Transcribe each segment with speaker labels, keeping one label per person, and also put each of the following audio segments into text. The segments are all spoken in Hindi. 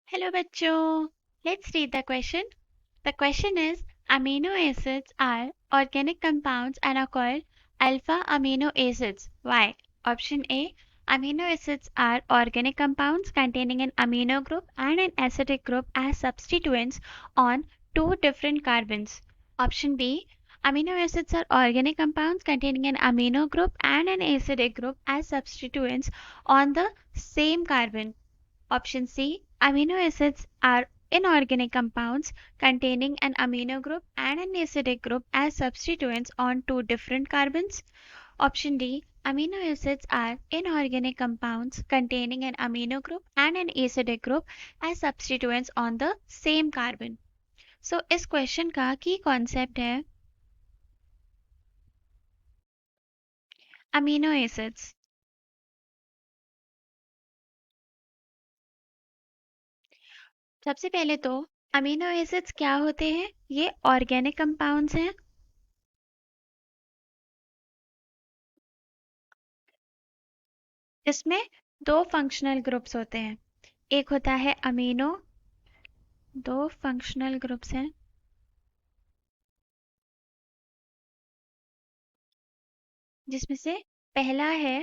Speaker 1: Hello bachcho. Let's read the question. The question is amino acids are organic compounds and are called alpha amino acids. Why? Option A. Amino acids are organic compounds containing an amino group and an acidic group as substituents on two different carbons. Option B. Amino acids are organic compounds containing an amino group and an acidic group as substituents on the same carbon. Option C. Amino acids are inorganic compounds containing an amino group and an acidic group as substituents on two different carbons. Option D. Amino acids are inorganic compounds containing an amino group and an acidic group as substituents on the same carbon. So इस क्वेश्चन का की कॉन्सेप्ट है अमीनो एसिड्स. सबसे पहले तो अमीनो एसिड्स क्या होते हैं? ये ऑर्गेनिक कंपाउंड्स हैं जिसमें दो फंक्शनल ग्रुप्स होते हैं. एक होता है अमीनो, दो फंक्शनल ग्रुप्स हैं जिसमें से पहला है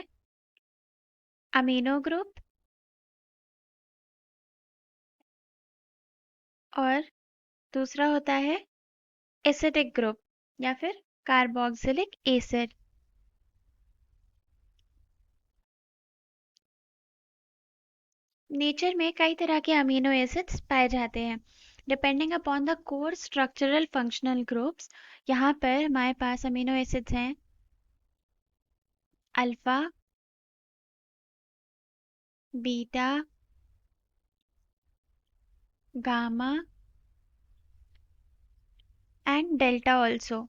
Speaker 1: अमीनो ग्रुप और दूसरा होता है एसिडिक ग्रुप या फिर कार्बोक्सिलिक एसिड. नेचर में कई तरह के अमीनो एसिड्स पाए जाते हैं depending upon the core structural functional groups. यहाँ पर हमारे पास अमीनो एसिड्स हैं alpha, beta, gamma and delta also.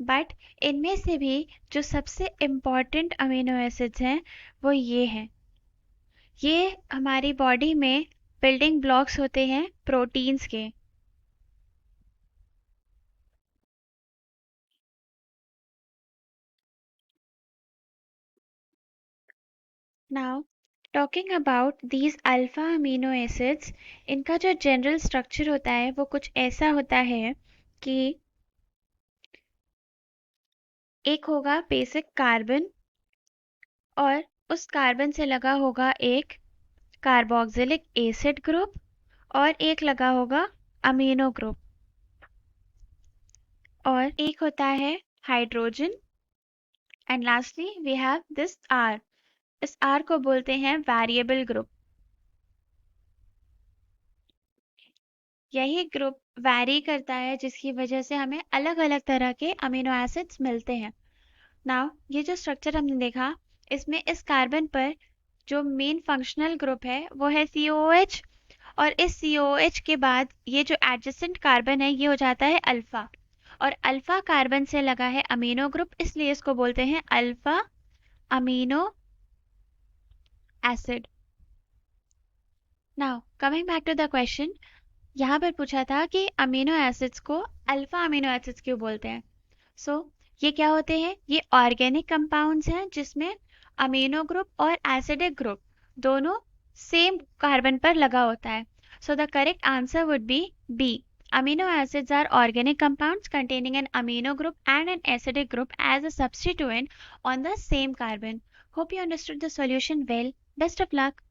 Speaker 1: But इनमें से भी जो सबसे इम्पॉर्टेंट अमीनो एसिड्स हैं वो ये हैं. ये हमारी बॉडी में बिल्डिंग ब्लॉक्स होते हैं प्रोटीन्स के. Now talking about these alpha amino acids, इनका जो जनरल स्ट्रक्चर होता है वो कुछ ऐसा होता है कि एक होगा बेसिक कार्बन और उस कार्बन से लगा होगा एक कार्बोक्सिलिक एसिड ग्रुप और एक लगा होगा अमीनो ग्रुप और एक होता है hydrogen. And lastly we have this R. इस आर को बोलते हैं वेरिएबल ग्रुप. यही ग्रुप वैरी करता है जिसकी वजह से हमें अलग अलग तरह के अमीनो एसिड्स मिलते हैं. नाउ ये जो स्ट्रक्चर हमने देखा इसमें इस कार्बन पर जो मेन फंक्शनल ग्रुप है वो है COOH और इस COOH के बाद ये जो एडजेसेंट कार्बन है ये हो जाता है अल्फा और अल्फा कार्बन से लगा है अमीनो ग्रुप इसलिए इसको बोलते हैं alpha amino acid. Now coming back to the question, यहाँ पर पूछा था कि अमीनो एसिड्स को अल्फा अमीनो एसिड्स क्यों बोलते हैं. सो ये क्या होते हैं? ये ऑर्गेनिक कंपाउंड्स हैं जिसमें अमीनो ग्रुप और एसिडिक ग्रुप दोनों सेम कार्बन पर लगा होता है. So the correct answer would be B. Amino acids are organic compounds containing an amino group and an acidic group as a substituent on the same carbon. Hope you understood the solution well. Best of luck.